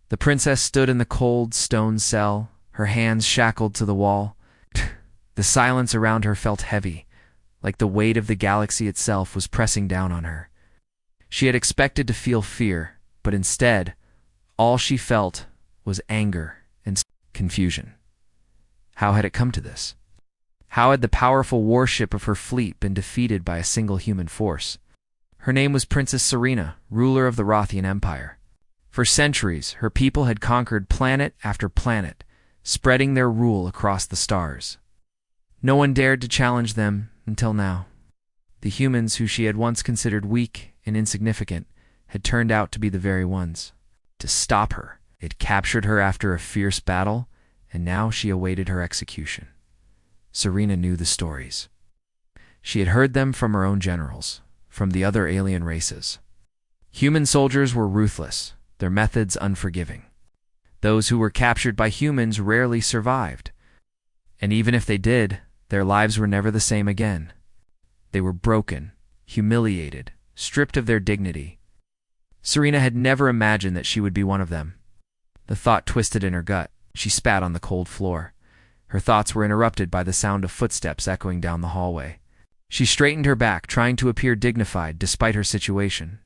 The princess stood in the cold stone cell, her hands shackled to the wall. The silence around her felt heavy, like the weight of the galaxy itself was pressing down on her. She had expected to feel fear, but instead, all she felt was anger and confusion. How had it come to this? How had the powerful warship of her fleet been defeated by a single human force? Her name was Princess Serena, ruler of the Rothian Empire. For centuries, her people had conquered planet after planet, spreading their rule across the stars. No one dared to challenge them until now. The humans who she had once considered weak and insignificant had turned out to be the very ones. To stop her, it captured her after a fierce battle, and now she awaited her execution. Serena knew the stories. She had heard them from her own generals, from the other alien races. Human soldiers were ruthless, their methods unforgiving. Those who were captured by humans rarely survived. And even if they did, their lives were never the same again. They were broken, humiliated, stripped of their dignity. Serena had never imagined that she would be one of them. The thought twisted in her gut. She spat on the cold floor. Her thoughts were interrupted by the sound of footsteps echoing down the hallway. She straightened her back, trying to appear dignified despite her situation.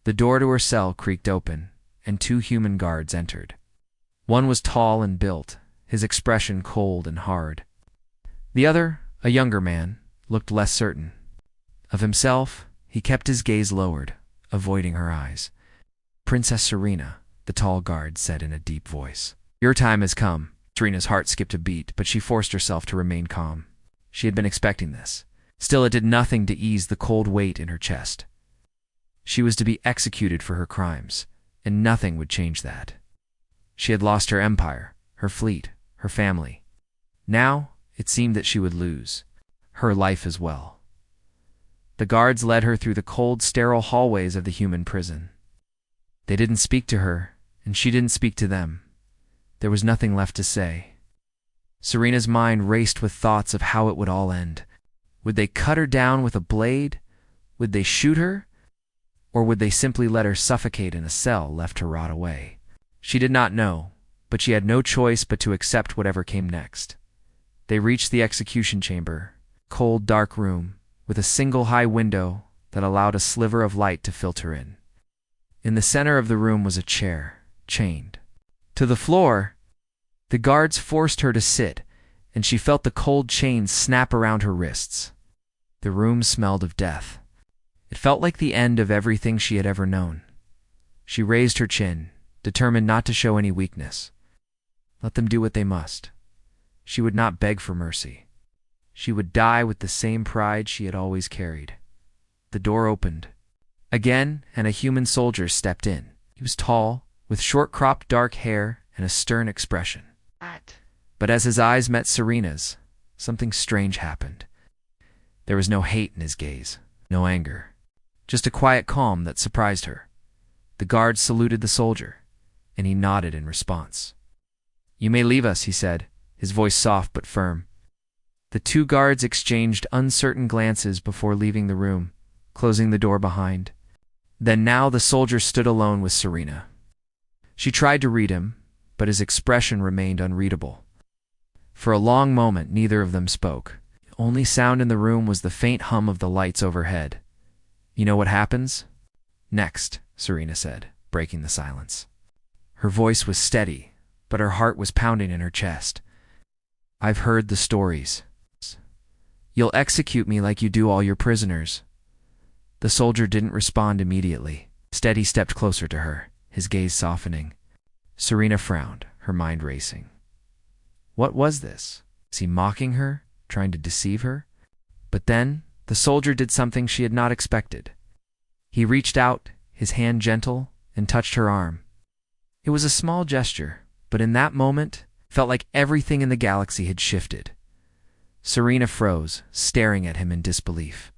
The door to her cell creaked open, and 2 human guards entered. One was tall and built, his expression cold and hard. The other, a younger man, looked less certain. Of himself, he kept his gaze lowered, avoiding her eyes. "Princess Serena," the tall guard said in a deep voice. "Your time has come." Serena's heart skipped a beat, but she forced herself to remain calm. She had been expecting this. Still, it did nothing to ease the cold weight in her chest. She was to be executed for her crimes, and nothing would change that. She had lost her empire, her fleet, her family. Now, it seemed that she would lose her life as well. The guards led her through the cold, sterile hallways of the human prison. They didn't speak to her, and she didn't speak to them. There was nothing left to say. Serena's mind raced with thoughts of how it would all end. Would they cut her down with a blade? Would they shoot her? Or would they simply let her suffocate in a cell left to rot away? She did not know, but she had no choice but to accept whatever came next. They reached the execution chamber, cold, dark room, with a single high window that allowed a sliver of light to filter in. In the center of the room was a chair, chained to the floor. The guards forced her to sit, and she felt the cold chains snap around her wrists. The room smelled of death. It felt like the end of everything she had ever known. She raised her chin, determined not to show any weakness. Let them do what they must. She would not beg for mercy. She would die with the same pride she had always carried. The door opened again, and a human soldier stepped in. He was tall, with short-cropped dark hair and a stern expression. But as his eyes met Serena's, something strange happened. There was no hate in his gaze, no anger, just a quiet calm that surprised her. The guard saluted the soldier, and he nodded in response. "You may leave us," he said, his voice soft but firm. The 2 guards exchanged uncertain glances before leaving the room, closing the door behind. Then now the soldier stood alone with Serena. She tried to read him, but his expression remained unreadable. For a long moment, neither of them spoke. The only sound in the room was the faint hum of the lights overhead. "You know what happens next," Serena said, breaking the silence. Her voice was steady, but her heart was pounding in her chest. "I've heard the stories. You'll execute me like you do all your prisoners." The soldier didn't respond immediately. Instead, he stepped closer to her, his gaze softening. Serena frowned, her mind racing. What was this? Was he mocking her, trying to deceive her? But then, the soldier did something she had not expected. He reached out, his hand gentle, and touched her arm. It was a small gesture, but in that moment, it felt like everything in the galaxy had shifted. Serena froze, staring at him in disbelief.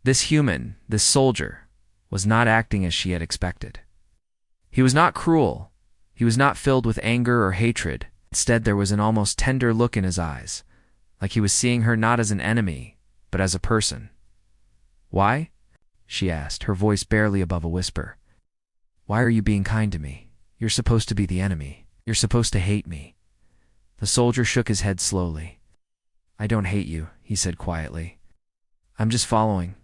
This human, this soldier, was not acting as she had expected. He was not cruel. He was not filled with anger or hatred. Instead, there was an almost tender look in his eyes, like he was seeing her not as an enemy, but as a person. "Why?" she asked, her voice barely above a whisper. "Why are you being kind to me?" You're supposed to be the enemy. You're supposed to hate me." The soldier shook his head slowly. "I don't hate you," he said quietly. "I'm just following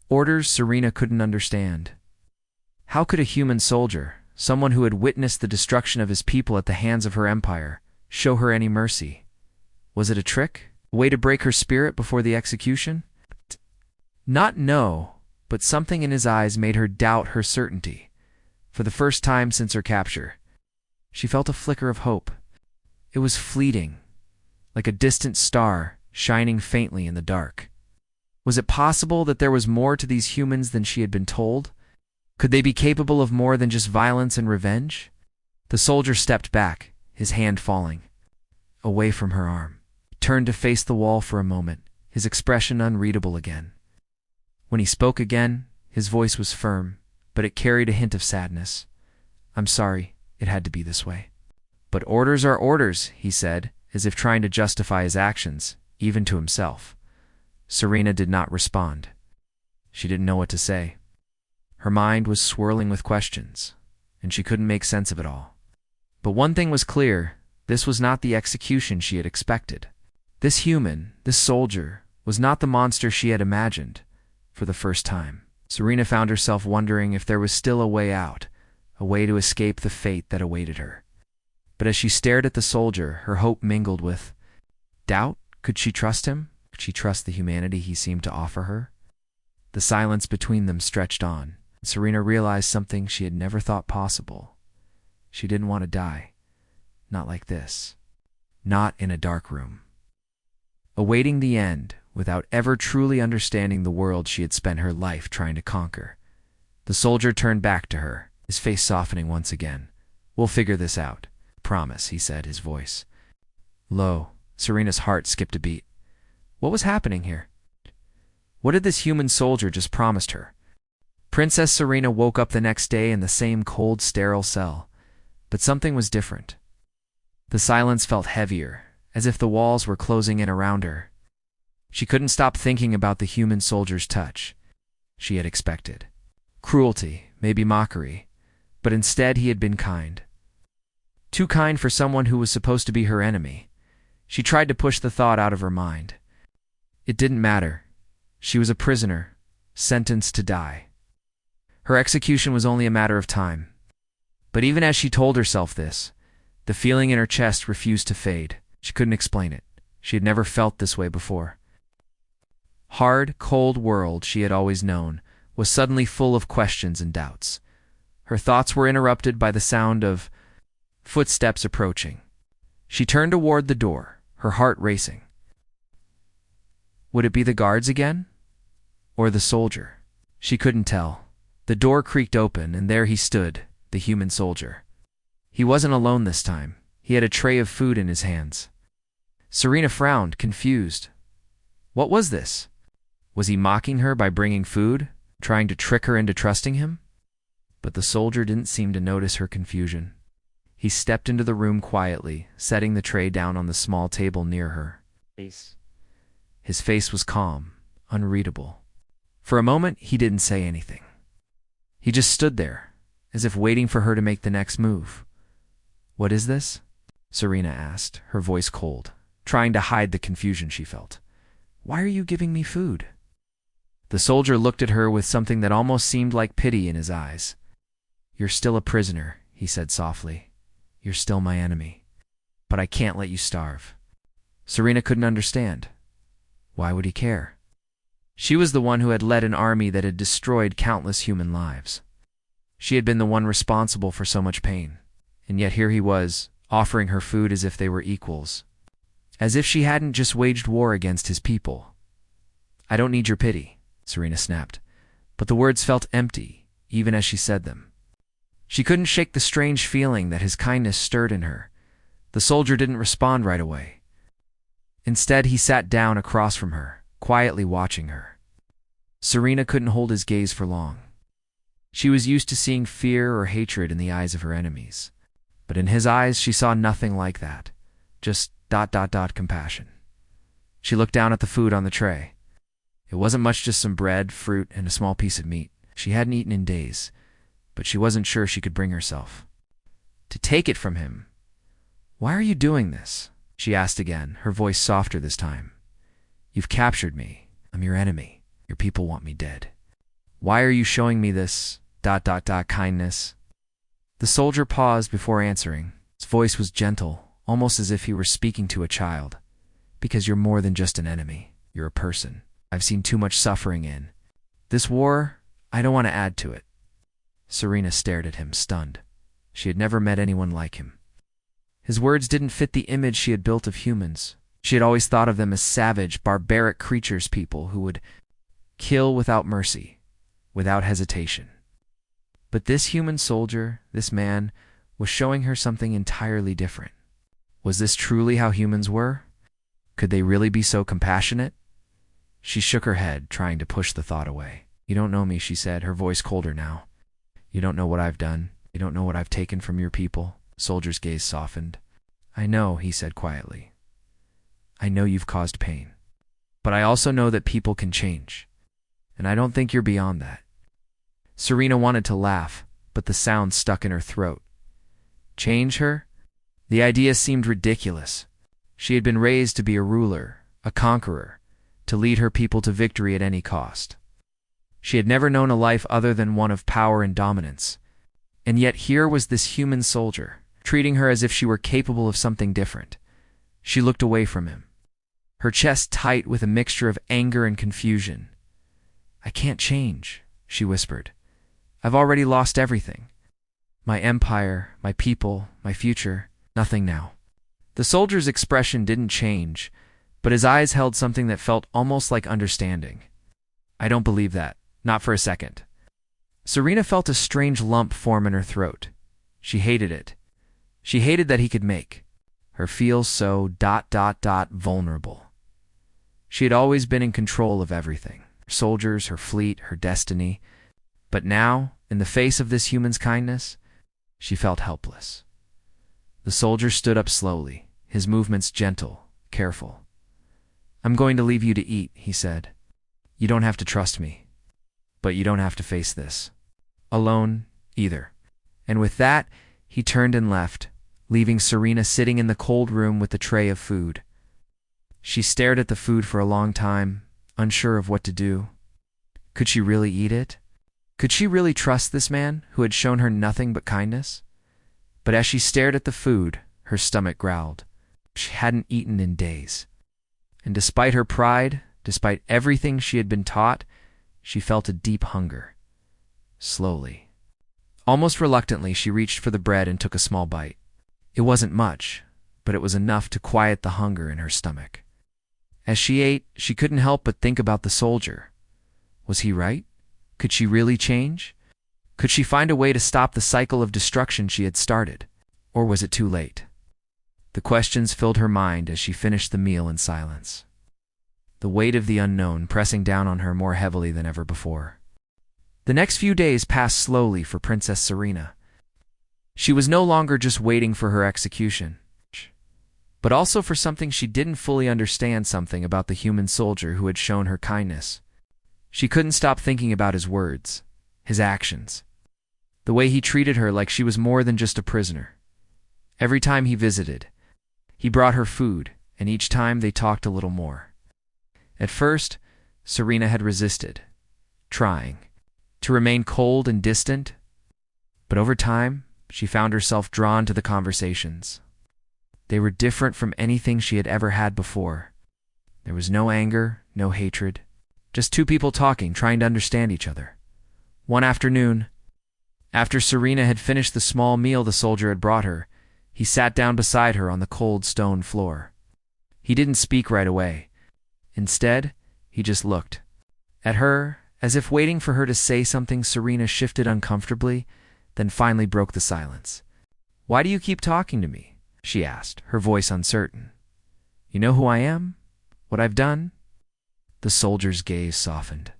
orders." Serena couldn't understand. How could a human soldier, someone who had witnessed the destruction of his people at the hands of her empire, show her any mercy? Was it a trick? A way to break her spirit before the execution? Not no, but something in his eyes made her doubt her certainty. For the first time since her capture, she felt a flicker of hope. It was fleeting, like a distant star shining faintly in the dark. Was it possible that there was more to these humans than she had been told? Could they be capable of more than just violence and revenge? The soldier stepped back, his hand falling away from her arm. He turned to face the wall for a moment, his expression unreadable again. When he spoke again, his voice was firm, but it carried a hint of sadness. "I'm sorry, it had to be this way." "But orders are orders," he said, as if trying to justify his actions, even to himself. Serena did not respond. She didn't know what to say. Her mind was swirling with questions, and she couldn't make sense of it all. But one thing was clear: this was not the execution she had expected. This human, this soldier, was not the monster she had imagined. For the first time, Serena found herself wondering if there was still a way out, a way to escape the fate that awaited her. But as she stared at the soldier, her hope mingled with doubt. Could she trust him? Could she trust the humanity he seemed to offer her? The silence between them stretched on. Serena realized something she had never thought possible. She didn't want to die. Not like this. Not in a dark room. Awaiting the end, without ever truly understanding the world she had spent her life trying to conquer. The soldier turned back to her, his face softening once again. "We'll figure this out. Promise," he said, his voice low. Serena's heart skipped a beat. What was happening here? What had this human soldier just promised her? Princess Serena woke up the next day in the same cold, sterile cell. But something was different. The silence felt heavier, as if the walls were closing in around her. She couldn't stop thinking about the human soldier's touch. She had expected cruelty, maybe mockery, but instead he had been kind. Too kind for someone who was supposed to be her enemy. She tried to push the thought out of her mind. It didn't matter. She was a prisoner, sentenced to die. Her execution was only a matter of time. But even as she told herself this, the feeling in her chest refused to fade. She couldn't explain it. She had never felt this way before. Hard, cold world she had always known was suddenly full of questions and doubts. Her thoughts were interrupted by the sound of footsteps approaching. She turned toward the door, her heart racing. Would it be the guards again? Or the soldier? She couldn't tell. The door creaked open, and there he stood, the human soldier. He wasn't alone this time. He had a tray of food in his hands. Serena frowned, confused. What was this? Was he mocking her by bringing food, trying to trick her into trusting him? But the soldier didn't seem to notice her confusion. He stepped into the room quietly, setting the tray down on the small table near her. His face was calm, unreadable. For a moment, he didn't say anything. He just stood there, as if waiting for her to make the next move. "What is this?" Serena asked, her voice cold, trying to hide the confusion she felt. "Why are you giving me food?" The soldier looked at her with something that almost seemed like pity in his eyes. "You're still a prisoner," he said softly. "You're still my enemy. But I can't let you starve." Serena couldn't understand. Why would he care? She was the one who had led an army that had destroyed countless human lives. She had been the one responsible for so much pain. And yet here he was, offering her food as if they were equals. As if she hadn't just waged war against his people. "I don't need your pity," Serena snapped. But the words felt empty, even as she said them. She couldn't shake the strange feeling that his kindness stirred in her. The soldier didn't respond right away. Instead, he sat down across from her, quietly watching her. Serena couldn't hold his gaze for long. She was used to seeing fear or hatred in the eyes of her enemies. But in his eyes, she saw nothing like that. Just ... compassion. She looked down at the food on the tray. It wasn't much, just some bread, fruit, and a small piece of meat. She hadn't eaten in days, but she wasn't sure she could bring herself. to take it from him. "Why are you doing this?" she asked again, her voice softer this time. "You've captured me. I'm your enemy. Your people want me dead. Why are you showing me this ... kindness?" The soldier paused before answering. His voice was gentle, almost as if he were speaking to a child. "Because you're more than just an enemy. You're a person I've seen too much suffering in. This war, I don't want to add to it." Serena stared at him, stunned. She had never met anyone like him. His words didn't fit the image she had built of humans. She had always thought of them as savage, barbaric creatures, people who would kill without mercy, without hesitation. But this human soldier, this man, was showing her something entirely different. Was this truly how humans were? Could they really be so compassionate? She shook her head, trying to push the thought away. "You don't know me," she said, her voice colder now. "You don't know what I've done. You don't know what I've taken from your people." The soldier's gaze softened. "I know," he said quietly. "I know you've caused pain. But I also know that people can change. And I don't think you're beyond that." Serena wanted to laugh, but the sound stuck in her throat. Change her? The idea seemed ridiculous. She had been raised to be a ruler, a conqueror, to lead her people to victory at any cost. She had never known a life other than one of power and dominance. And yet here was this human soldier, treating her as if she were capable of something different. She looked away from him, her chest tight with a mixture of anger and confusion. "I can't change," she whispered. "I've already lost everything. My empire, my people, my future, nothing now." The soldier's expression didn't change, but his eyes held something that felt almost like understanding. "I don't believe that, not for a second." Serena felt a strange lump form in her throat. She hated it. She hated that he could make her feel so ... vulnerable. She had always been in control of everything. Her soldiers, her fleet, her destiny. But now, in the face of this human's kindness, she felt helpless. The soldier stood up slowly, his movements gentle, careful. "I'm going to leave you to eat," he said. "You don't have to trust me. But you don't have to face this alone, either." And with that, he turned and left, leaving Serena sitting in the cold room with the tray of food. She stared at the food for a long time, unsure of what to do. Could she really eat it? Could she really trust this man who had shown her nothing but kindness? But as she stared at the food, her stomach growled. She hadn't eaten in days. And despite her pride, despite everything she had been taught, she felt a deep hunger. Slowly, almost reluctantly, she reached for the bread and took a small bite. It wasn't much, but it was enough to quiet the hunger in her stomach. As she ate, she couldn't help but think about the soldier. Was he right? Could she really change? Could she find a way to stop the cycle of destruction she had started? Or was it too late? The questions filled her mind as she finished the meal in silence, the weight of the unknown pressing down on her more heavily than ever before. The next few days passed slowly for Princess Serena. She was no longer just waiting for her execution, but also for something she didn't fully understand, something about the human soldier who had shown her kindness. She couldn't stop thinking about his words, his actions, the way he treated her like she was more than just a prisoner. Every time he visited, he brought her food, and each time they talked a little more. At first, Serena had resisted, trying to remain cold and distant, but over time, she found herself drawn to the conversations. They were different from anything she had ever had before. There was no anger, no hatred, just two people talking, trying to understand each other. One afternoon, after Serena had finished the small meal the soldier had brought her, he sat down beside her on the cold stone floor. He didn't speak right away. Instead, he just looked at her, as if waiting for her to say something. Serena shifted uncomfortably, then finally broke the silence. "Why do you keep talking to me?" she asked, her voice uncertain. "You know who I am? What I've done?" The soldier's gaze softened.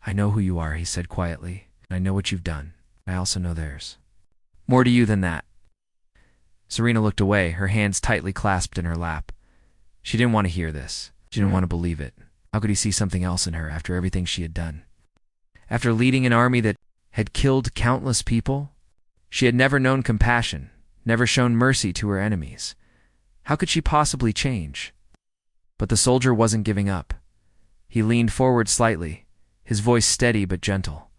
"I know who you are," he said quietly. "I know what you've done. I also know theirs. More to you than that." Serena looked away, her hands tightly clasped in her lap. She didn't want to hear this. She didn't want to believe it. How could he see something else in her after everything she had done? After leading an army that had killed countless people? She had never known compassion, never shown mercy to her enemies. How could she possibly change? But the soldier wasn't giving up. He leaned forward slightly, his voice steady but gentle.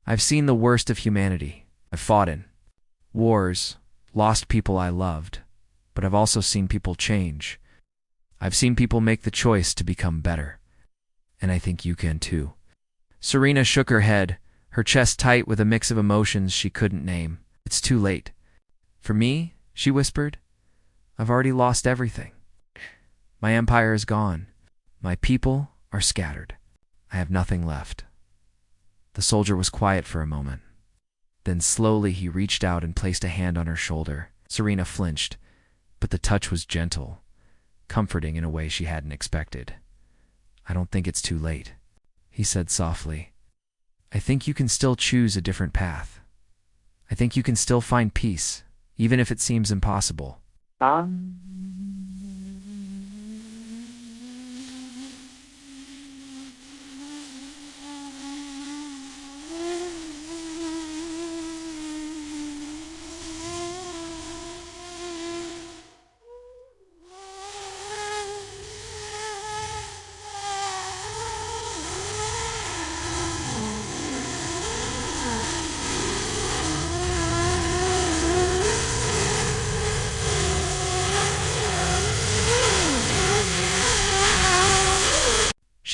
I've seen the worst of humanity. I've fought in wars, lost people I loved, but I've also seen people change. I've seen people make the choice to become better. And I think you can too. Serena shook her head, her chest tight with a mix of emotions she couldn't name. It's too late. For me, she whispered, I've already lost everything. My empire is gone. My people are scattered. I have nothing left. The soldier was quiet for a moment. Then slowly he reached out and placed a hand on her shoulder. Serena flinched, but the touch was gentle, comforting in a way she hadn't expected. I don't think it's too late, he said softly. I think you can still choose a different path. I think you can still find peace, even if it seems impossible.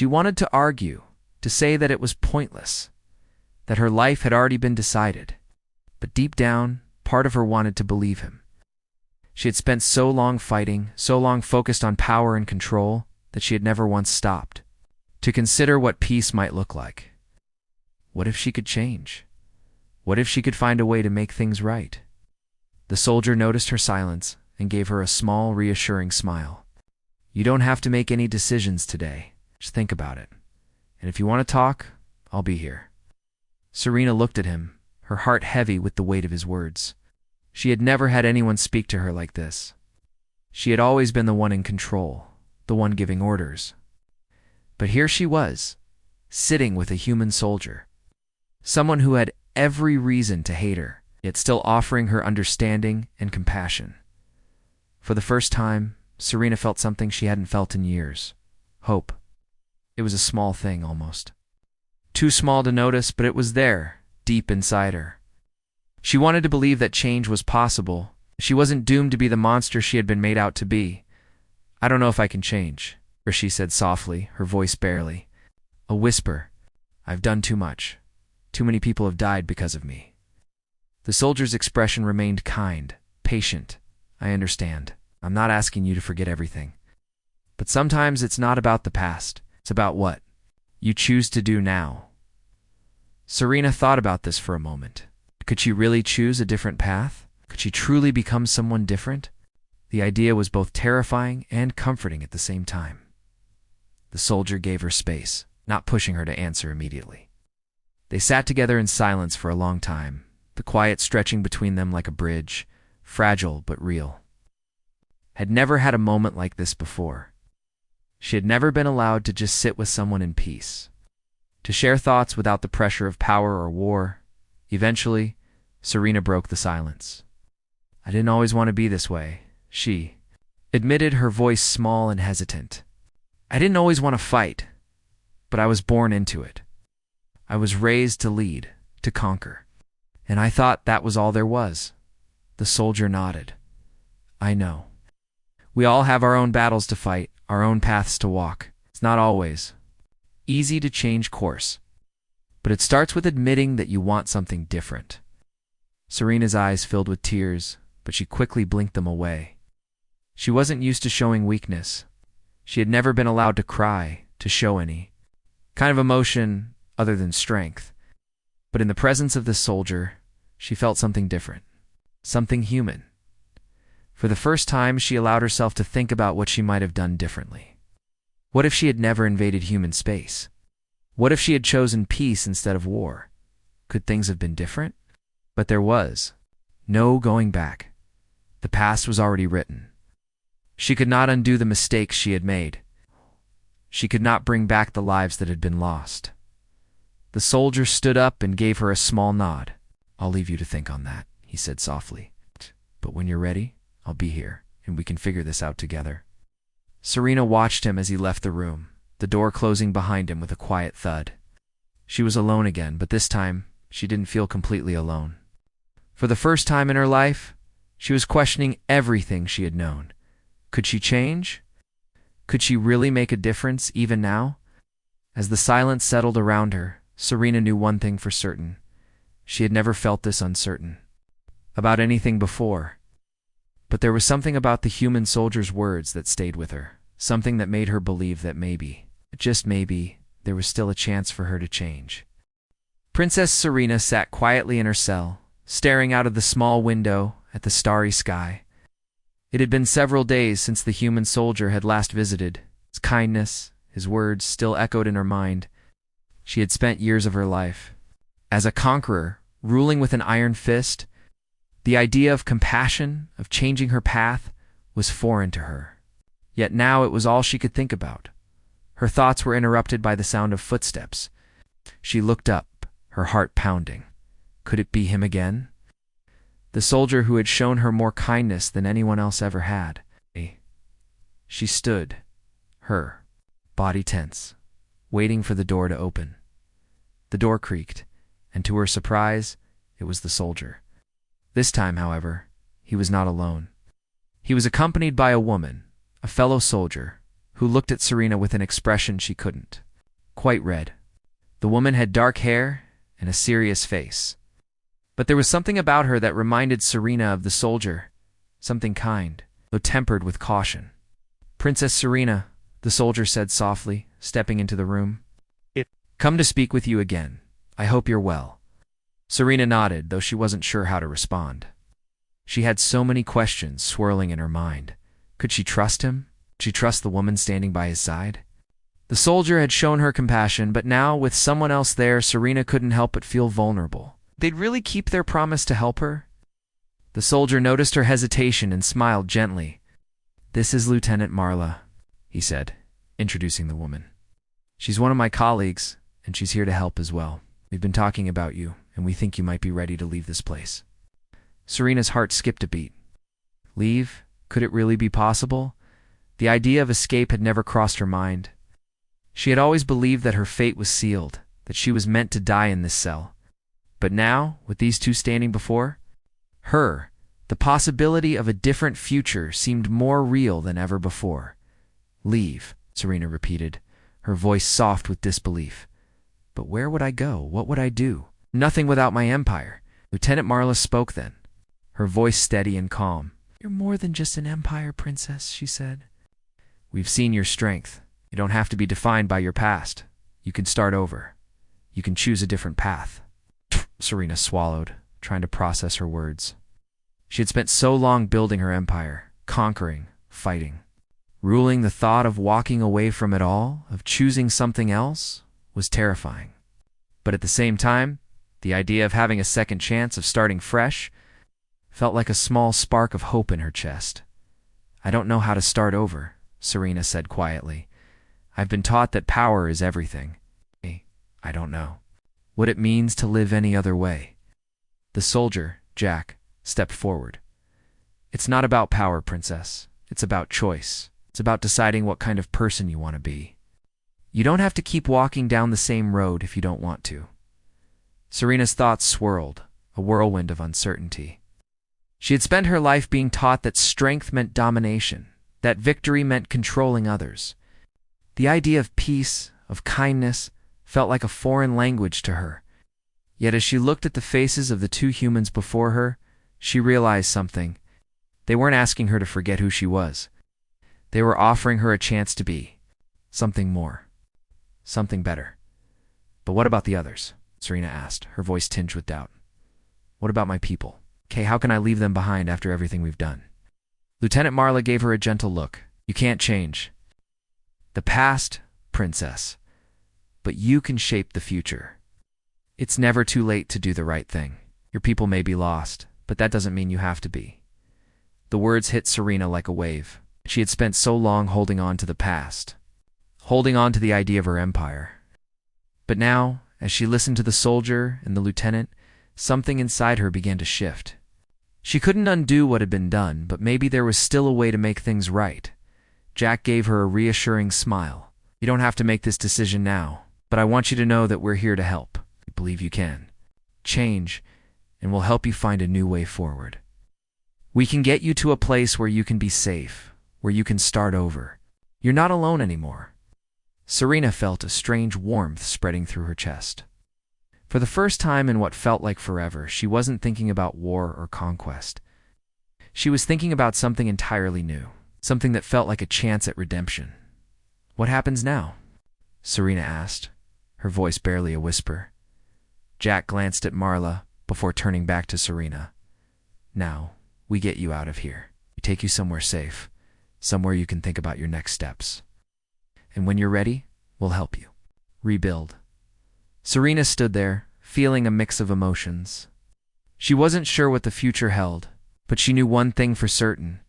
She wanted to argue, to say that it was pointless, that her life had already been decided. But deep down, part of her wanted to believe him. She had spent so long fighting, so long focused on power and control, that she had never once stopped to consider what peace might look like. What if she could change? What if she could find a way to make things right? The soldier noticed her silence and gave her a small, reassuring smile. You don't have to make any decisions today. Just think about it. And if you want to talk, I'll be here. Serena looked at him, her heart heavy with the weight of his words. She had never had anyone speak to her like this. She had always been the one in control, the one giving orders. But here she was, sitting with a human soldier, someone who had every reason to hate her, yet still offering her understanding and compassion. For the first time, Serena felt something she hadn't felt in years. Hope. It was a small thing, almost. Too small to notice, but it was there, deep inside her. She wanted to believe that change was possible. She wasn't doomed to be the monster she had been made out to be. I don't know if I can change, she said softly, her voice barely. A whisper. I've done too much. Too many people have died because of me. The soldier's expression remained kind, patient. I understand. I'm not asking you to forget everything. But sometimes it's not about the past. It's about what you choose to do now. Serena thought about this for a moment. Could she really choose a different path? Could she truly become someone different? The idea was both terrifying and comforting at the same time. The soldier gave her space, not pushing her to answer immediately. They sat together in silence for a long time, the quiet stretching between them like a bridge, fragile but real. Had never had a moment like this before. She had never been allowed to just sit with someone in peace, to share thoughts without the pressure of power or war. Eventually, Serena broke the silence. I didn't always want to be this way, she admitted, her voice small and hesitant. I didn't always want to fight, but I was born into it. I was raised to lead, to conquer. And I thought that was all there was. The soldier nodded. I know. We all have our own battles to fight, our own paths to walk. It's not always easy to change course, but it starts with admitting that you want something different. Serena's eyes filled with tears, but she quickly blinked them away. She wasn't used to showing weakness. She had never been allowed to cry, to show any kind of emotion other than strength. But in the presence of this soldier, she felt something different, something human. For the first time, she allowed herself to think about what she might have done differently. What if she had never invaded human space? What if she had chosen peace instead of war? Could things have been different? But there was no going back. The past was already written. She could not undo the mistakes she had made. She could not bring back the lives that had been lost. The soldier stood up and gave her a small nod. I'll leave you to think on that, he said softly. But when you're ready, I'll be here, and we can figure this out together. Serena watched him as he left the room, the door closing behind him with a quiet thud. She was alone again, but this time, she didn't feel completely alone. For the first time in her life, she was questioning everything she had known. Could she change? Could she really make a difference even now? As the silence settled around her, Serena knew one thing for certain. She had never felt this uncertain about anything before. But there was something about the human soldier's words that stayed with her, something that made her believe that maybe, just maybe, there was still a chance for her to change. Princess Serena sat quietly in her cell, staring out of the small window at the starry sky. It had been several days since the human soldier had last visited. His kindness, his words still echoed in her mind. She had spent years of her life as a conqueror, ruling with an iron fist. The idea of compassion, of changing her path, was foreign to her. Yet now it was all she could think about. Her thoughts were interrupted by the sound of footsteps. She looked up, her heart pounding. Could it be him again? The soldier who had shown her more kindness than anyone else ever had. She stood, her body tense, waiting for the door to open. The door creaked, and to her surprise, it was the soldier. This time, however, he was not alone. He was accompanied by a woman, a fellow soldier, who looked at Serena with an expression she couldn't quite read. The woman had dark hair and a serious face. But there was something about her that reminded Serena of the soldier, something kind, though tempered with caution. "Princess Serena," the soldier said softly, stepping into the room. "Come to speak with you again. I hope you're well." Serena nodded, though she wasn't sure how to respond. She had so many questions swirling in her mind. Could she trust him? Could she trust the woman standing by his side? The soldier had shown her compassion, but now, with someone else there, Serena couldn't help but feel vulnerable. They'd really keep their promise to help her? The soldier noticed her hesitation and smiled gently. "This is Lieutenant Marla," he said, introducing the woman. "She's one of my colleagues, and she's here to help as well. We've been talking about you, and we think you might be ready to leave this place." Serena's heart skipped a beat. Leave? Could it really be possible? The idea of escape had never crossed her mind. She had always believed that her fate was sealed, that she was meant to die in this cell. But now, with these two standing before her, the possibility of a different future seemed more real than ever before. "Leave," Serena repeated, her voice soft with disbelief. "But where would I go? What would I do? Nothing without my empire." Lieutenant Marla spoke then, her voice steady and calm. "You're more than just an empire, princess," she said. "We've seen your strength. You don't have to be defined by your past. You can start over. You can choose a different path." Serena swallowed, trying to process her words. She had spent so long building her empire, conquering, fighting. Ruling, the thought of walking away from it all, of choosing something else, was terrifying. But at the same time, the idea of having a second chance, of starting fresh, felt like a small spark of hope in her chest. "I don't know how to start over," Serena said quietly. "I've been taught that power is everything. I don't know what it means to live any other way." The soldier, Jack, stepped forward. "It's not about power, princess. It's about choice. It's about deciding what kind of person you want to be. You don't have to keep walking down the same road if you don't want to." Serena's thoughts swirled, a whirlwind of uncertainty. She had spent her life being taught that strength meant domination, that victory meant controlling others. The idea of peace, of kindness, felt like a foreign language to her. Yet as she looked at the faces of the two humans before her, she realized something. They weren't asking her to forget who she was. They were offering her a chance to be something more, something better. "But what about the others?" Serena asked, her voice tinged with doubt. "What about my people? How can I leave them behind after everything we've done?" Lieutenant Marla gave her a gentle look. "You can't change the past, princess, but you can shape the future. It's never too late to do the right thing. Your people may be lost, but that doesn't mean you have to be." The words hit Serena like a wave. She had spent so long holding on to the past, holding on to the idea of her empire. But now, as she listened to the soldier and the lieutenant, something inside her began to shift. She couldn't undo what had been done, but maybe there was still a way to make things right. Jack gave her a reassuring smile. You don't have to make this decision now, but I want you to know that we're here to help. We believe you can change, and we'll help you find a new way forward. We can get you to a place where you can be safe, where you can start over. You're not alone anymore. Serena felt a strange warmth spreading through her chest. For the first time in what felt like forever, she wasn't thinking about war or conquest. She was thinking about something entirely new, something that felt like a chance at redemption. What happens now? Serena asked, her voice barely a whisper. Jack glanced at Marla before turning back to Serena. Now, we get you out of here. We take you somewhere safe, somewhere you can think about your next steps. And when you're ready, we'll help you rebuild. Serena stood there, feeling a mix of emotions. She wasn't sure what the future held, but she knew one thing for certain.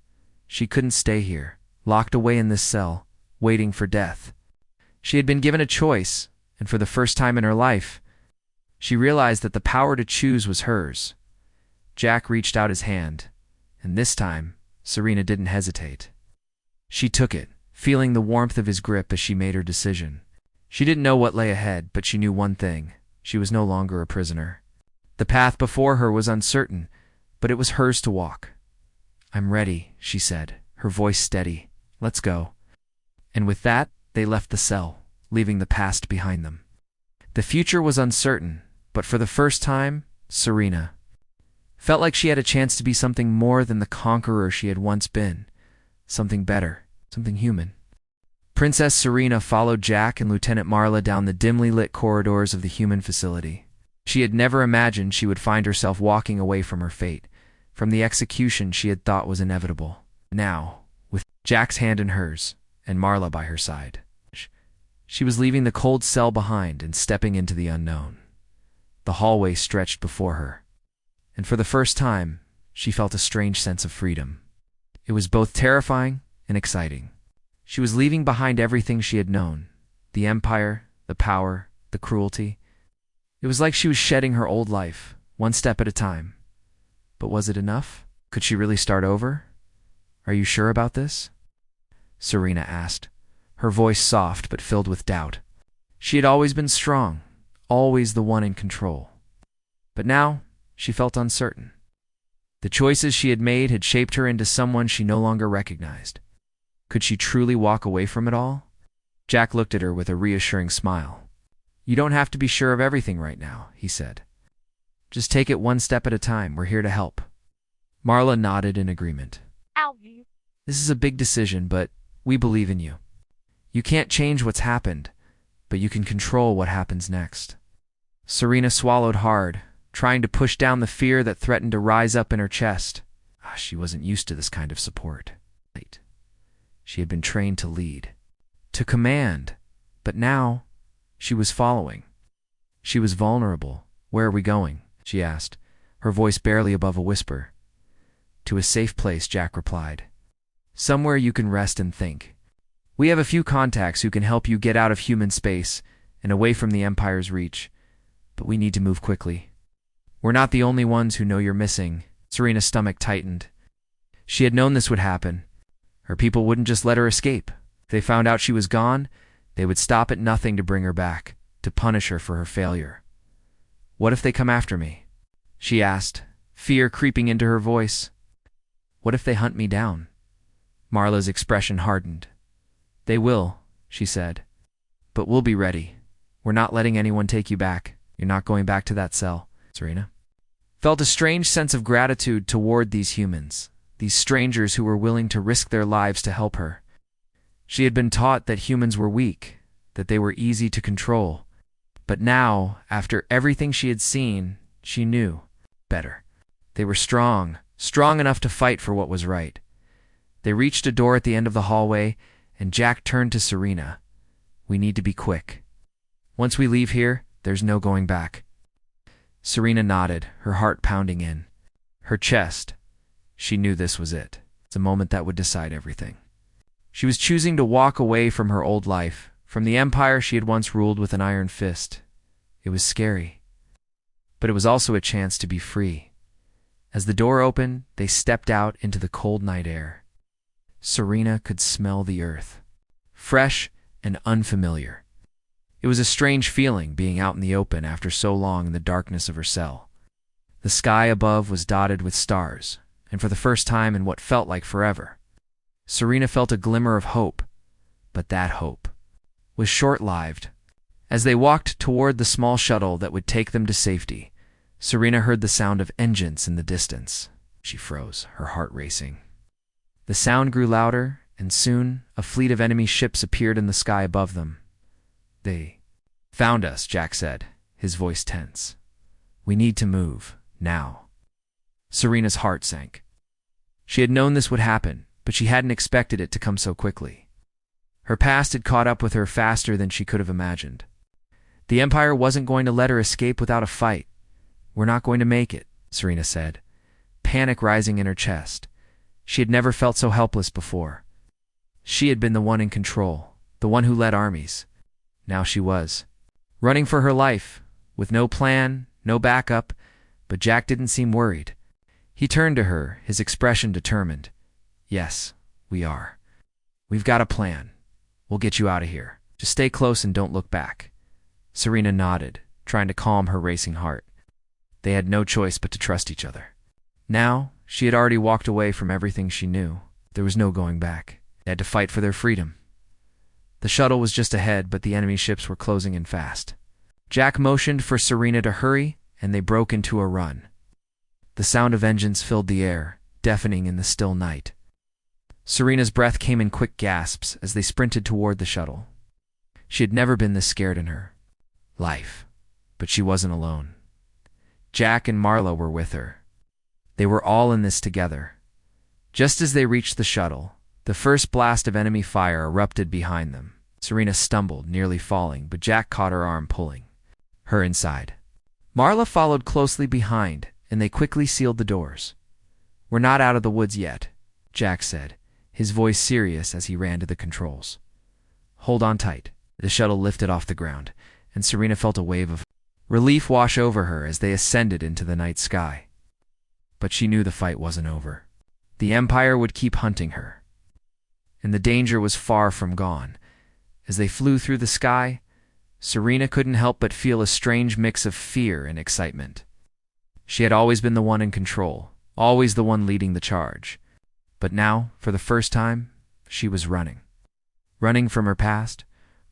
She couldn't stay here, locked away in this cell, waiting for death. She had been given a choice, and for the first time in her life, she realized that the power to choose was hers. Jack reached out his hand, and this time, Serena didn't hesitate. She took it, feeling the warmth of his grip as she made her decision. She didn't know what lay ahead, but she knew one thing. She was no longer a prisoner. The path before her was uncertain, but it was hers to walk. I'm ready, she said, her voice steady. Let's go. And with that, they left the cell, leaving the past behind them. The future was uncertain, but for the first time, Serena felt like she had a chance to be something more than the conqueror she had once been. Something better, something human. Princess Serena followed Jack and Lieutenant Marla down the dimly lit corridors of the human facility. She had never imagined she would find herself walking away from her fate, from the execution she had thought was inevitable. Now, with Jack's hand in hers, and Marla by her side, she was leaving the cold cell behind and stepping into the unknown. The hallway stretched before her, and for the first time, she felt a strange sense of freedom. It was both terrifying and exciting. She was leaving behind everything she had known, the empire, the power, the cruelty. It was like she was shedding her old life, one step at a time. But was it enough? Could she really start over? Are you sure about this? Serena asked, her voice soft but filled with doubt. She had always been strong, always the one in control. But now, she felt uncertain. The choices she had made had shaped her into someone she no longer recognized. Could she truly walk away from it all? Jack looked at her with a reassuring smile. You don't have to be sure of everything right now, he said. Just take it one step at a time. We're here to help. Marla nodded in agreement. This is a big decision, but we believe in you. You can't change what's happened, but you can control what happens next. Serena swallowed hard, trying to push down the fear that threatened to rise up in her chest. She wasn't used to this kind of support. She had been trained to lead, to command, but now she was following. She was vulnerable. Where are we going? She asked, her voice barely above a whisper. To a safe place, Jack replied. Somewhere you can rest and think. We have a few contacts who can help you get out of human space and away from the Empire's reach, but we need to move quickly. We're not the only ones who know you're missing. Serena's stomach tightened. She had known this would happen. Her people wouldn't just let her escape. If they found out she was gone, they would stop at nothing to bring her back, to punish her for her failure. What if they come after me? She asked, fear creeping into her voice. What if they hunt me down? Marla's expression hardened. They will, she said. But we'll be ready. We're not letting anyone take you back. You're not going back to that cell. Serena felt a strange sense of gratitude toward these humans, these strangers who were willing to risk their lives to help her. She had been taught that humans were weak, that they were easy to control. But now, after everything she had seen, she knew better. They were strong, strong enough to fight for what was right. They reached a door at the end of the hallway, and Jack turned to Serena. We need to be quick. Once we leave here, there's no going back. Serena nodded, her heart pounding in. Her chest. She knew this was it. It's a moment that would decide everything. She was choosing to walk away from her old life, from the empire she had once ruled with an iron fist. It was scary. But it was also a chance to be free. As the door opened, they stepped out into the cold night air. Serena could smell the earth, fresh and unfamiliar. It was a strange feeling being out in the open after so long in the darkness of her cell. The sky above was dotted with stars, and for the first time in what felt like forever, Serena felt a glimmer of hope, but that hope was short-lived. As they walked toward the small shuttle that would take them to safety, Serena heard the sound of engines in the distance. She froze, her heart racing. The sound grew louder, and soon a fleet of enemy ships appeared in the sky above them. "They found us," Jack said, his voice tense. "We need to move, now." Serena's heart sank. She had known this would happen, but she hadn't expected it to come so quickly. Her past had caught up with her faster than she could have imagined. The Empire wasn't going to let her escape without a fight. "We're not going to make it," Serena said, panic rising in her chest. She had never felt so helpless before. She had been the one in control, the one who led armies. Now she was running for her life, with no plan, no backup, but Jack didn't seem worried. He turned to her, his expression determined. "Yes, we are. We've got a plan. We'll get you out of here. Just stay close and don't look back." Serena nodded, trying to calm her racing heart. They had no choice but to trust each other. Now, she had already walked away from everything she knew. There was no going back. They had to fight for their freedom. The shuttle was just ahead, but the enemy ships were closing in fast. Jack motioned for Serena to hurry, and they broke into a run. The sound of engines filled the air, deafening in the still night. Serena's breath came in quick gasps as they sprinted toward the shuttle. She had never been this scared in her life, but she wasn't alone. Jack and Marla were with her. They were all in this together. Just as they reached the shuttle, the first blast of enemy fire erupted behind them. Serena stumbled, nearly falling, but Jack caught her arm, pulling her inside. Marla followed closely behind, and they quickly sealed the doors. "We're not out of the woods yet," Jack said, his voice serious as he ran to the controls. "Hold on tight." The shuttle lifted off the ground, and Serena felt a wave of relief wash over her as they ascended into the night sky. But she knew the fight wasn't over. The Empire would keep hunting her, and the danger was far from gone. As they flew through the sky, Serena couldn't help but feel a strange mix of fear and excitement. She had always been the one in control, always the one leading the charge. But now, for the first time, she was running. Running from her past,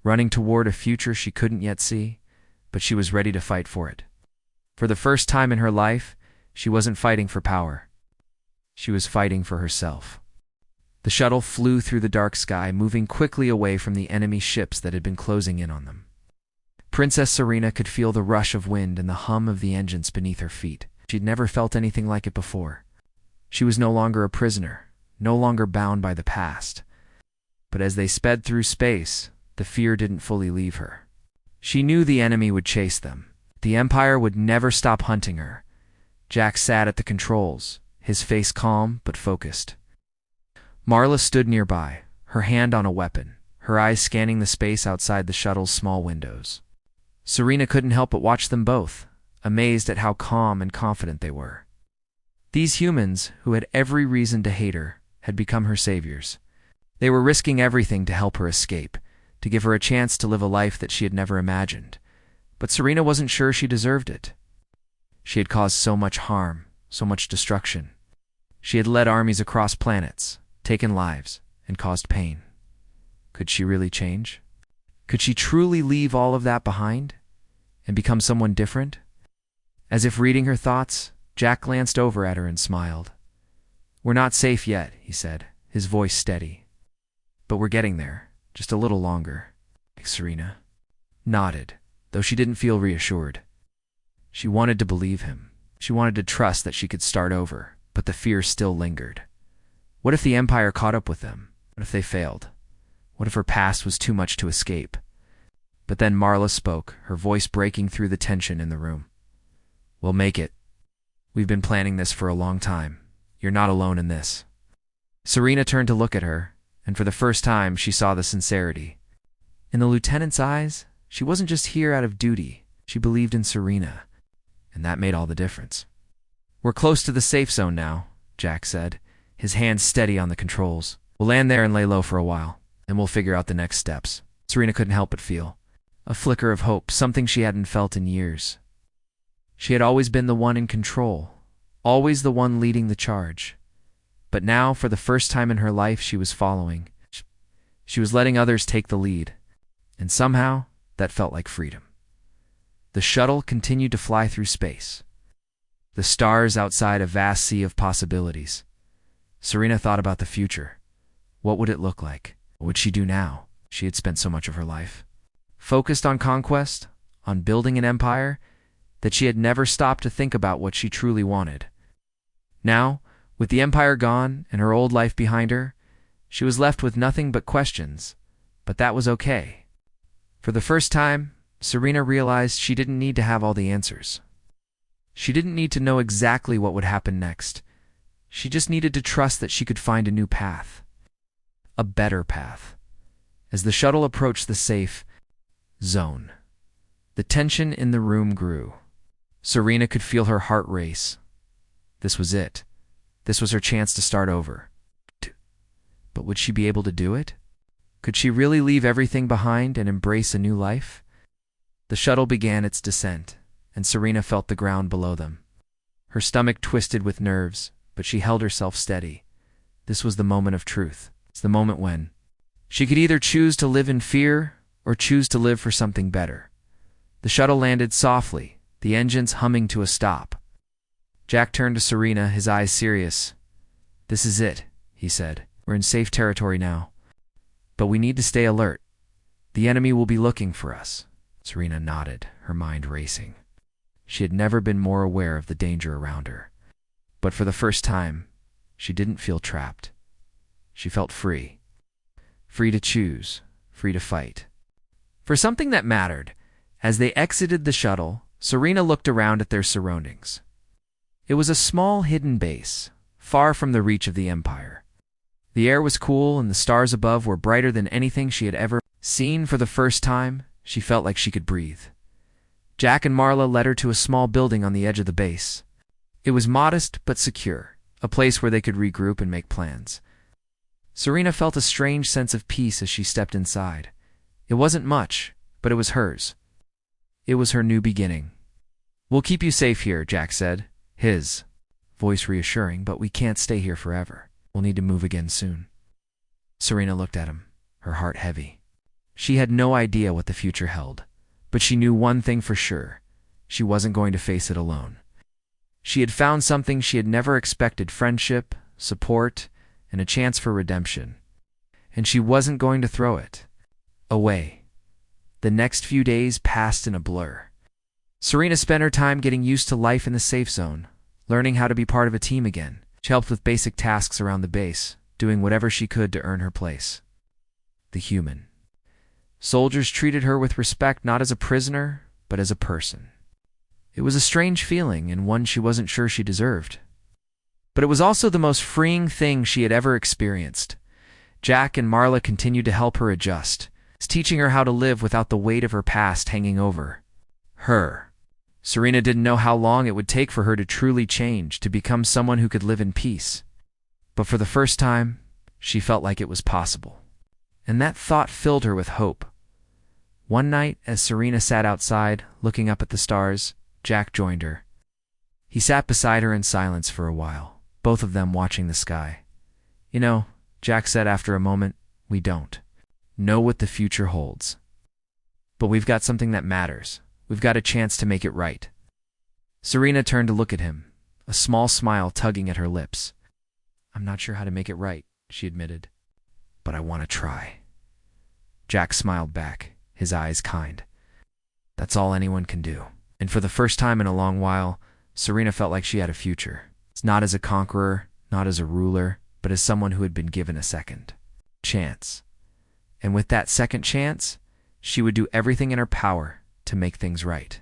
running toward a future she couldn't yet see, but she was ready to fight for it. For the first time in her life, she wasn't fighting for power. She was fighting for herself. The shuttle flew through the dark sky, moving quickly away from the enemy ships that had been closing in on them. Princess Serena could feel the rush of wind and the hum of the engines beneath her feet. She'd never felt anything like it before. She was no longer a prisoner, no longer bound by the past. But as they sped through space, the fear didn't fully leave her. She knew the enemy would chase them. The Empire would never stop hunting her. Jack sat at the controls, his face calm but focused. Marla stood nearby, her hand on a weapon, her eyes scanning the space outside the shuttle's small windows. Serena couldn't help but watch them both, amazed at how calm and confident they were. These humans, who had every reason to hate her, had become her saviors. They were risking everything to help her escape, to give her a chance to live a life that she had never imagined. But Serena wasn't sure she deserved it. She had caused so much harm, so much destruction. She had led armies across planets, taken lives, and caused pain. Could she really change? Could she truly leave all of that behind and become someone different? As if reading her thoughts, Jack glanced over at her and smiled. "We're not safe yet," he said, his voice steady. "But we're getting there, just a little longer." Serena nodded, though she didn't feel reassured. She wanted to believe him. She wanted to trust that she could start over, but the fear still lingered. What if the Empire caught up with them? What if they failed? What if her past was too much to escape? But then Marla spoke, her voice breaking through the tension in the room. "We'll make it. We've been planning this for a long time. You're not alone in this." Serena turned to look at her, and for the first time she saw the sincerity. In the lieutenant's eyes, she wasn't just here out of duty. She believed in Serena, and that made all the difference. We're close to the safe zone now, Jack said, his hands steady on the controls. We'll land there and lay low for a while, and we'll figure out the next steps. Serena couldn't help but feel a flicker of hope, something she hadn't felt in years. She had always been the one in control, always the one leading the charge. But now, for the first time in her life, she was following. She was letting others take the lead, and somehow that felt like freedom. The shuttle continued to fly through space, the stars outside a vast sea of possibilities. Serena thought about the future. What would it look like? What would she do now? She had spent so much of her life focused on conquest, on building an empire, that she had never stopped to think about what she truly wanted. Now, with the empire gone and her old life behind her, she was left with nothing but questions. But that was okay. For the first time, Serena realized she didn't need to have all the answers. She didn't need to know exactly what would happen next. She just needed to trust that she could find a new path. A better path. As the shuttle approached the safe zone, the tension in the room grew. Serena could feel her heart race. This was it. This was her chance to start over. But would she be able to do it? Could she really leave everything behind and embrace a new life? The shuttle began its descent, and Serena felt the ground below them. Her stomach twisted with nerves, but she held herself steady. This was the moment of truth. It's the moment when she could either choose to live in fear or choose to live for something better. The shuttle landed softly, the engines humming to a stop. Jack turned to Serena, his eyes serious. "This is it," he said. "We're in safe territory now. But we need to stay alert. The enemy will be looking for us." Serena nodded, her mind racing. She had never been more aware of the danger around her. But for the first time, she didn't feel trapped. She felt free. Free to choose, free to fight. For something that mattered, as they exited the shuttle, Serena looked around at their surroundings. It was a small hidden base, far from the reach of the Empire. The air was cool and the stars above were brighter than anything she had ever seen. For the first time, she felt like she could breathe. Jack and Marla led her to a small building on the edge of the base. It was modest but secure, a place where they could regroup and make plans. Serena felt a strange sense of peace as she stepped inside. It wasn't much, but it was hers. It was her new beginning. "We'll keep you safe here," Jack said, his voice reassuring, "but we can't stay here forever. We'll need to move again soon." Serena looked at him, her heart heavy. She had no idea what the future held, but she knew one thing for sure. She wasn't going to face it alone. She had found something she had never expected: friendship, support, and a chance for redemption. And she wasn't going to throw it away. The next few days passed in a blur. Serena spent her time getting used to life in the safe zone, learning how to be part of a team again. She helped with basic tasks around the base, doing whatever she could to earn her place. The human. Soldiers treated her with respect, not as a prisoner, but as a person. It was a strange feeling, and one she wasn't sure she deserved. But it was also the most freeing thing she had ever experienced. Jack and Marla continued to help her adjust, teaching her how to live without the weight of her past hanging over her. Serena didn't know how long it would take for her to truly change, to become someone who could live in peace. But for the first time, she felt like it was possible. And that thought filled her with hope. One night, as Serena sat outside, looking up at the stars, Jack joined her. He sat beside her in silence for a while, both of them watching the sky. "You know," Jack said after a moment, "we don't know what the future holds. But we've got something that matters. We've got a chance to make it right." Serena turned to look at him, a small smile tugging at her lips. "I'm not sure how to make it right," she admitted, "but I want to try." Jack smiled back, his eyes kind. "That's all anyone can do." And for the first time in a long while, Serena felt like she had a future. Not as a conqueror, not as a ruler, but as someone who had been given a second chance. And with that second chance, she would do everything in her power to make things right.